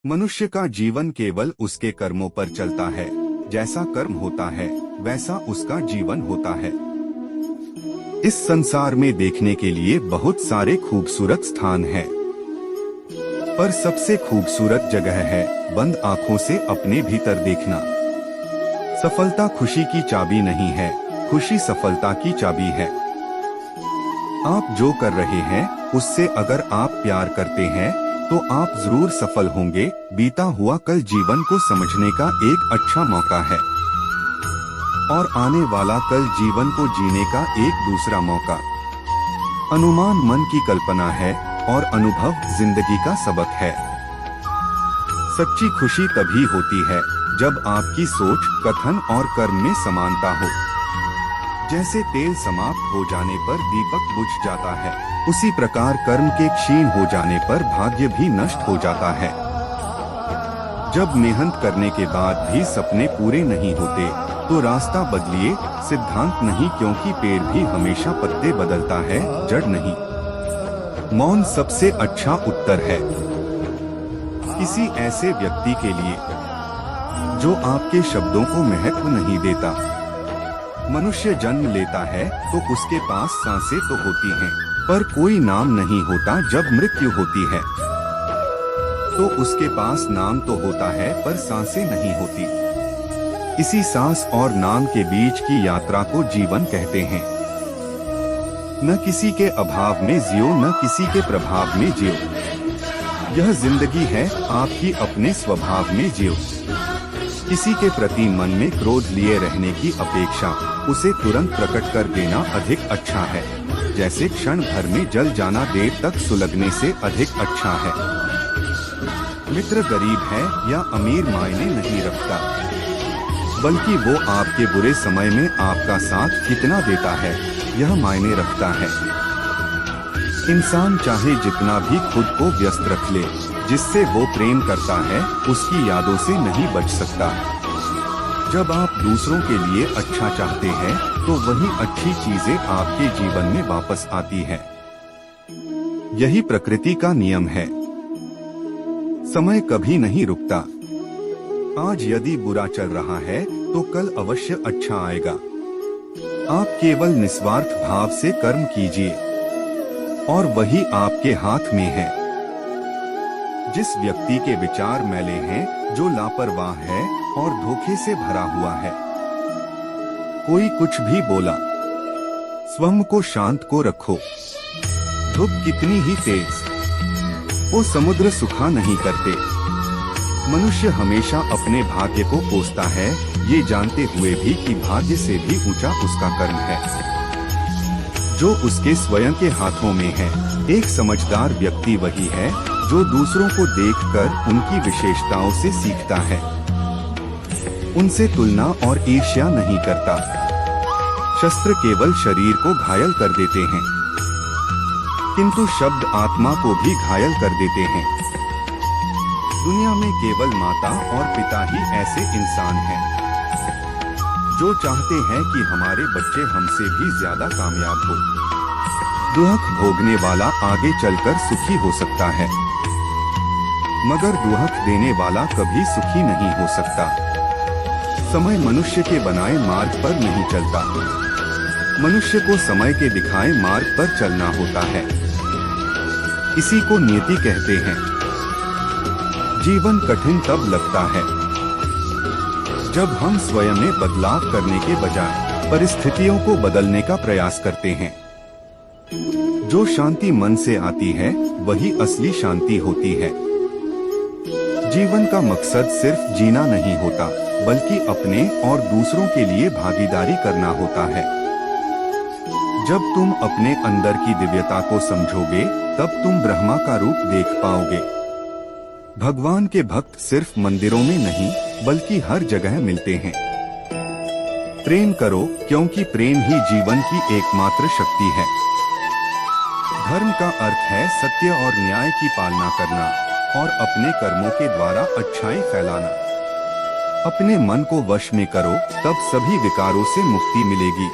मनुष्य का जीवन केवल उसके कर्मों पर चलता है। जैसा कर्म होता है वैसा उसका जीवन होता है। इस संसार में देखने के लिए बहुत सारे खूबसूरत स्थान हैं, पर सबसे खूबसूरत जगह है बंद आंखों से अपने भीतर देखना। सफलता खुशी की चाबी नहीं है, खुशी सफलता की चाबी है। आप जो कर रहे हैं उससे अगर आप प्यार करते हैं तो आप जरूर सफल होंगे। बीता हुआ कल जीवन को समझने का एक अच्छा मौका है और आने वाला कल जीवन को जीने का एक दूसरा मौका। अनुमान मन की कल्पना है और अनुभव जिंदगी का सबक है। सच्ची खुशी तभी होती है जब आपकी सोच, कथन और कर्म में समानता हो। जैसे तेल समाप्त हो जाने पर दीपक बुझ जाता है, उसी प्रकार कर्म के क्षीण हो जाने पर भाग्य भी नष्ट हो जाता है। जब मेहनत करने के बाद भी सपने पूरे नहीं होते तो रास्ता बदलिए, सिद्धांत नहीं, क्योंकि पेड़ भी हमेशा पत्ते बदलता है, जड़ नहीं। मौन सबसे अच्छा उत्तर है किसी ऐसे व्यक्ति के लिए जो आपके शब्दों को महत्व नहीं देता। मनुष्य जन्म लेता है तो उसके पास सांसें तो होती हैं, पर कोई नाम नहीं होता। जब मृत्यु होती है तो उसके पास नाम तो होता है पर सांसें नहीं होती। इसी सांस और नाम के बीच की यात्रा को जीवन कहते हैं। न किसी के अभाव में जियो, न किसी के प्रभाव में जियो। यह जिंदगी है, आपकी अपने स्वभाव में जियो। किसी के प्रति मन में क्रोध लिए रहने की अपेक्षा उसे तुरंत प्रकट कर देना अधिक अच्छा है। जैसे क्षण भर में जल जाना देर तक सुलगने से अधिक अच्छा है। मित्र गरीब है या अमीर मायने नहीं रखता, बल्कि वो आपके बुरे समय में आपका साथ कितना देता है यह मायने रखता है। इंसान चाहे जितना भी खुद को व्यस्त रख ले, जिससे वो प्रेम करता है उसकी यादों से नहीं बच सकता। जब आप दूसरों के लिए अच्छा चाहते हैं तो वही अच्छी चीजें आपके जीवन में वापस आती है। यही प्रकृति का नियम है। समय कभी नहीं रुकता। आज यदि बुरा चल रहा है तो कल अवश्य अच्छा आएगा। आप केवल निस्वार्थ भाव से कर्म कीजिए और वही आपके हाथ में है। जिस व्यक्ति के विचार मैले हैं, जो लापरवाह है और धोखे से भरा हुआ है, कोई कुछ भी बोला, स्वयं को शांत को रखो। धूप कितनी ही तेज, वो समुद्र सुखा नहीं करते। मनुष्य हमेशा अपने भाग्य को कोसता है, ये जानते हुए भी कि भाग्य से भी ऊंचा उसका कर्म है जो उसके स्वयं के हाथों में है। एक समझदार व्यक्ति वही है जो दूसरों को देखकर उनकी विशेषताओं से सीखता है, उनसे तुलना और ईर्ष्या नहीं करता। शस्त्र केवल शरीर को घायल कर देते हैं, किंतु शब्द आत्मा को भी घायल कर देते हैं। दुनिया में केवल माता और पिता ही ऐसे इंसान हैं जो चाहते हैं कि हमारे बच्चे हमसे भी ज्यादा कामयाब हो। दुख भोगने वाला आगे चलकर सुखी हो सकता है, मगर दुख देने वाला कभी सुखी नहीं हो सकता। समय मनुष्य के बनाए मार्ग पर नहीं चलता, मनुष्य को समय के दिखाए मार्ग पर चलना होता है। इसी को नियति कहते हैं। जीवन कठिन तब लगता है जब हम स्वयं में बदलाव करने के बजाय परिस्थितियों को बदलने का प्रयास करते हैं। जो शांति मन से आती है वही असली शांति होती है। जीवन का मकसद सिर्फ जीना नहीं होता, बल्कि अपने और दूसरों के लिए भागीदारी करना होता है। जब तुम अपने अंदर की दिव्यता को समझोगे तब तुम ब्रह्मा का रूप देख पाओगे। भगवान के भक्त सिर्फ मंदिरों में नहीं बल्कि हर जगह मिलते हैं। प्रेम करो, क्योंकि प्रेम ही जीवन की एकमात्र शक्ति है। धर्म का अर्थ है सत्य और न्याय की पालना करना और अपने कर्मों के द्वारा अच्छाई फैलाना। अपने मन को वश में करो, तब सभी विकारों से मुक्ति मिलेगी।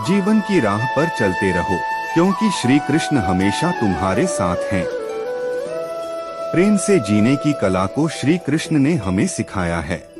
जीवन की राह पर चलते रहो, क्योंकि श्री कृष्ण हमेशा तुम्हारे साथ हैं। प्रेम से जीने की कला को श्री कृष्ण ने हमें सिखाया है।